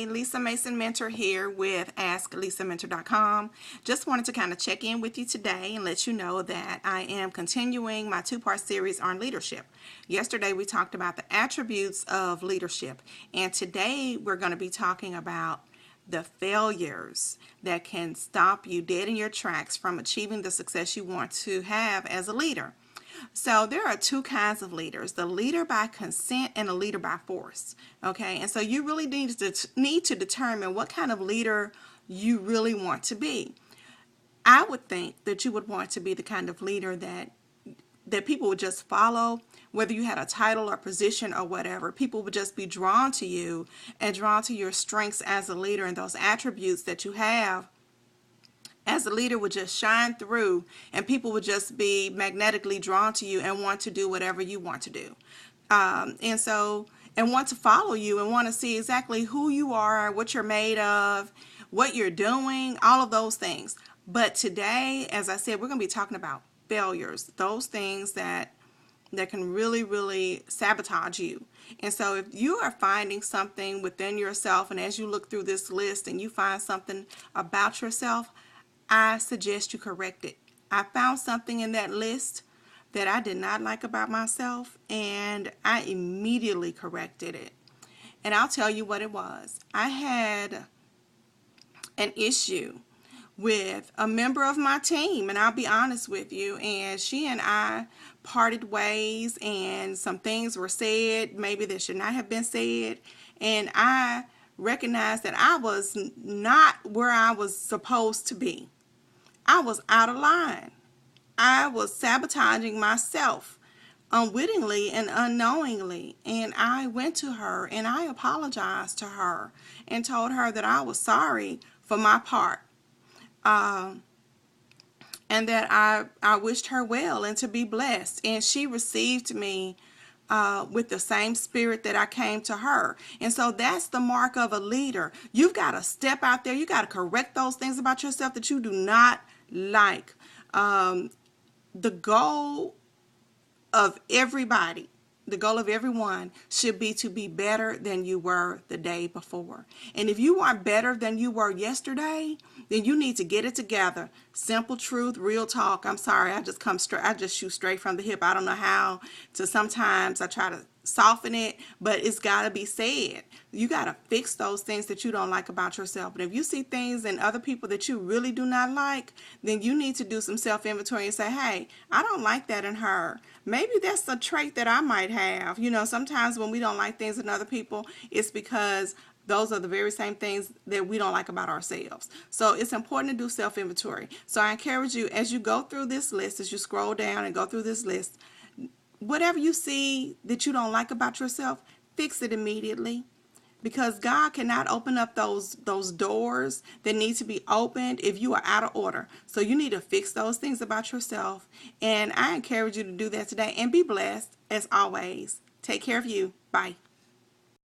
Hey, Lisa Mason Mentor here with AskLisaMentor.com. Just wanted to kind of check in with you today and let you know that I am continuing my two-part series on leadership. Yesterday we talked about the attributes of leadership, and today we're going to be talking about the failures that can stop you dead in your tracks from achieving the success you want to have as a leader. So there are two kinds of leaders, the leader by consent and a leader by force. Okay, and so you really need to determine what kind of leader you really want to be. I would think that you would want to be the kind of leader that people would just follow, whether you had a title or position or whatever. People would just be drawn to you and drawn to your strengths as a leader, and those attributes that you have as a leader would just shine through, and people would just be magnetically drawn to you and want to do whatever you want to do. And want to follow you and want to see exactly who you are, what you're made of, what you're doing, all of those things. But today, as I said, we're going to be talking about failures, those things that can really sabotage you. And so if you are finding something within yourself, and as you look through this list and you find something about yourself, I suggest you correct it. I found something in that list that I did not like about myself, and I immediately corrected it. And I'll tell you what it was. I had an issue with a member of my team, and I'll be honest with you, and she and I parted ways, and some things were said maybe that should not have been said, and I recognized that I was not where I was supposed to be. I was out of line. I was sabotaging myself unwittingly and unknowingly, and I went to her and I apologized to her and told her that I was sorry for my part, and that I wished her well and to be blessed, and she received me with the same spirit that I came to her. And so that's the mark of a leader. You've got to step out there. You got to correct those things about yourself that you do not like. The goal of everybody, the goal of everyone should be to be better than you were the day before. And if you are better than you were yesterday, then you need to get it together. Simple truth, real talk. I'm sorry, I just shoot straight from the hip. I don't know how to, sometimes I try to soften it, but it's got to be said. You got to fix those things that you don't like about yourself. But if you see things in other people that you really do not like, then you need to do some self-inventory and say, hey, I don't like that in her. Maybe that's a trait that I might have. You know, sometimes when we don't like things in other people, it's because those are the very same things that we don't like about ourselves. So it's important to do self-inventory. So I encourage you, as you go through this list, as you scroll down and go through this list, whatever you see that you don't like about yourself, fix it immediately. Because God cannot open up those doors that need to be opened if you are out of order. So you need to fix those things about yourself. And I encourage you to do that today, and be blessed as always. Take care of you. Bye.